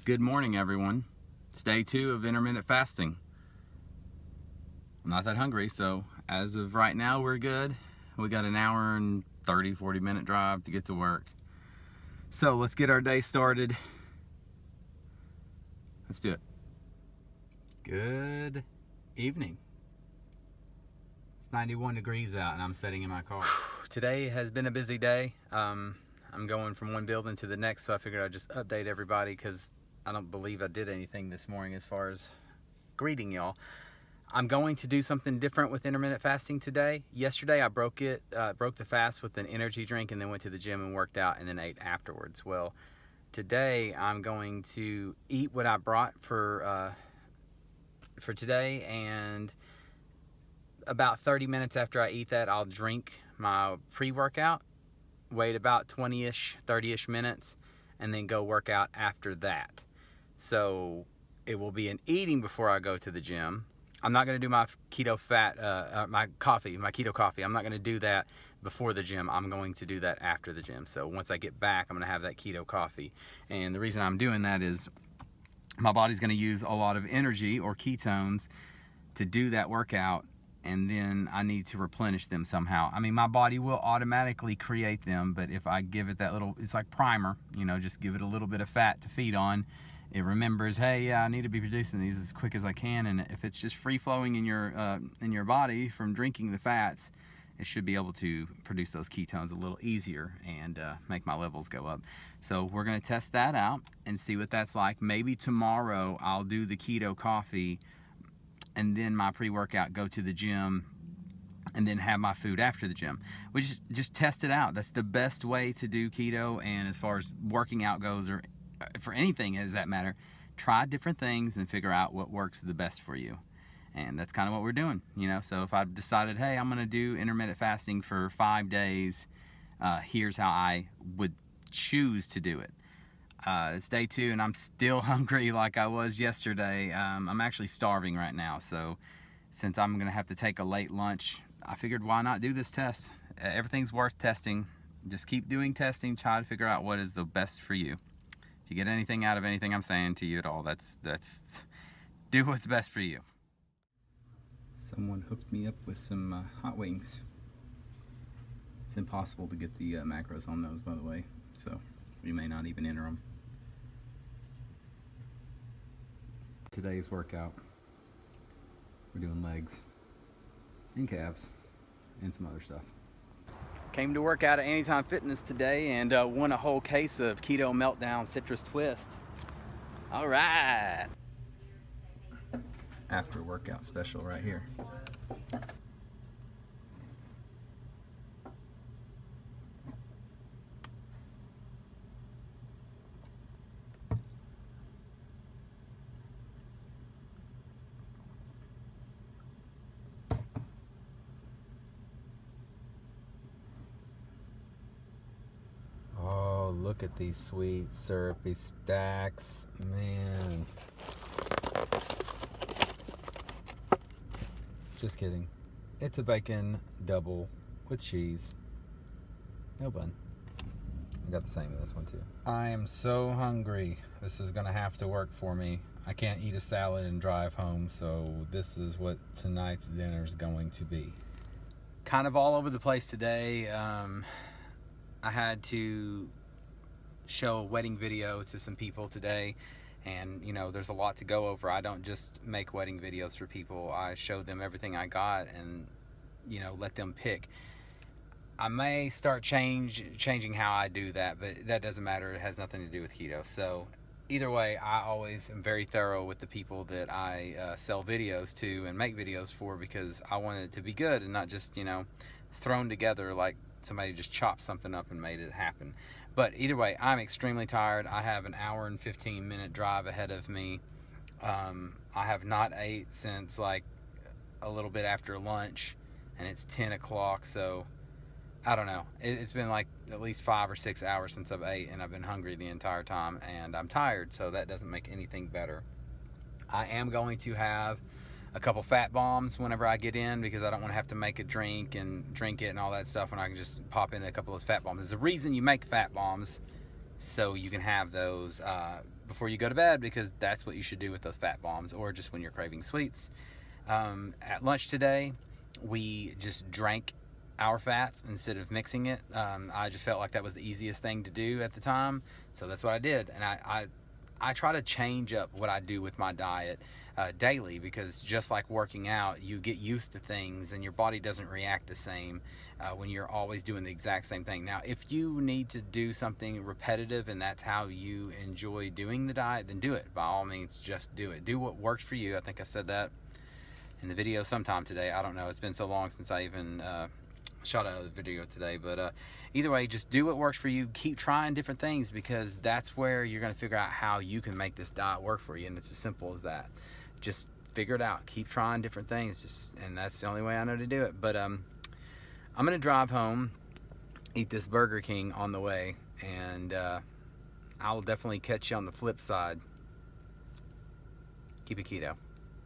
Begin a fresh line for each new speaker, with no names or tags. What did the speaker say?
Good morning, everyone. It's day 2 of intermittent fasting. I'm not that hungry, so as of right now, we're good. We got an hour and 40 minute drive to get to work. So let's get our day started. Let's do it. Good evening. It's 91 degrees out and I'm sitting in my car. Today has been a busy day. I'm going from one building to the next, so I figured I'd just update everybody because I don't believe I did anything this morning as far as greeting y'all. I'm going to do something different with intermittent fasting today. Yesterday I broke the fast with an energy drink and then went to the gym and worked out and then ate afterwards. Well, today I'm going to eat what I brought for today, and about 30 minutes after I eat that, I'll drink my pre-workout, wait about 20-ish, 30-ish minutes, and then go work out after that. So it will be an eating before I go to the gym. I'm not going to do my keto my keto coffee. I'm not going to do that before the gym. I'm going to do that after the gym. So once I get back, I'm going to have that keto coffee. And the reason I'm doing that is my body's going to use a lot of energy or ketones to do that workout, and then I need to replenish them somehow. I mean, my body will automatically create them, but if I give it that little, it's like primer, just give it a little bit of fat to feed on. It remembers, hey, yeah, I need to be producing these as quick as I can, and if it's just free flowing in your body from drinking the fats, it should be able to produce those ketones a little easier and make my levels go up. So we're gonna test that out and see what that's like. Maybe tomorrow I'll do the keto coffee and then my pre-workout, go to the gym, and then have my food after the gym. We just test it out. That's the best way to do keto, and as far as working out goes, or for anything as that matter, try different things and figure out what works the best for you. And that's kind of what we're doing, So if I've decided, hey, I'm gonna do intermittent fasting for 5 days, here's how I would choose to do it. It's day 2 and I'm still hungry like I was yesterday. I'm actually starving right now, so since I'm gonna have to take a late lunch, I figured why not do this test. Everything's worth testing. Just keep doing testing, try to figure out what is the best for you. If you get anything out of anything I'm saying to you at all, that's do what's best for you. Someone hooked me up with some hot wings. It's impossible to get the macros on those, by the way, so we may not even enter them. Today's workout, we're doing legs and calves and some other stuff. Came to work out at Anytime Fitness today and won a whole case of Keto Meltdown Citrus Twist. All right. After workout special right here. Look at these sweet syrupy stacks, man. Just kidding. It's a bacon double with cheese. No bun. I got the same in this one too. I am so hungry. This is gonna have to work for me. I can't eat a salad and drive home, so this is what tonight's dinner is going to be. Kind of all over the place today. I had to show a wedding video to some people today, and there's a lot to go over. I don't just make wedding videos for people. I show them everything I got and let them pick. I may start changing how I do that, but that doesn't matter. It has nothing to do with keto. So either way, I always am very thorough with the people that I sell videos to and make videos for, because I want it to be good and not just thrown together like somebody just chopped something up and made it happen. But either way, I'm extremely tired. I have an hour and 15-minute drive ahead of me. I have not ate since like a little bit after lunch, and it's 10 o'clock, so I don't know. It's been like at least 5 or 6 hours since I've ate, and I've been hungry the entire time, and I'm tired, so that doesn't make anything better. I am going to have a couple fat bombs whenever I get in, because I don't want to have to make a drink and drink it and all that stuff when I can just pop in a couple of fat bombs. There's a reason you make fat bombs, so you can have those before you go to bed, because that's what you should do with those fat bombs, or just when you're craving sweets. At lunch today, we just drank our fats instead of mixing it. I just felt like that was the easiest thing to do at the time, so that's what I did. And I try to change up what I do with my diet daily, because just like working out, you get used to things and your body doesn't react the same when you're always doing the exact same thing. Now, if you need to do something repetitive and that's how you enjoy doing the diet, then do it. By all means, just do it. Do what works for you. I think I said that in the video sometime today. I don't know. It's been so long since I even shot a video today, but either way, just do what works for you. Keep trying different things, because that's where you're going to figure out how you can make this diet work for you, and it's as simple as that. Just figure it out. Keep trying different things, and that's the only way I know to do it. But I'm going to drive home, eat this Burger King on the way, and I'll definitely catch you on the flip side. Keep it keto.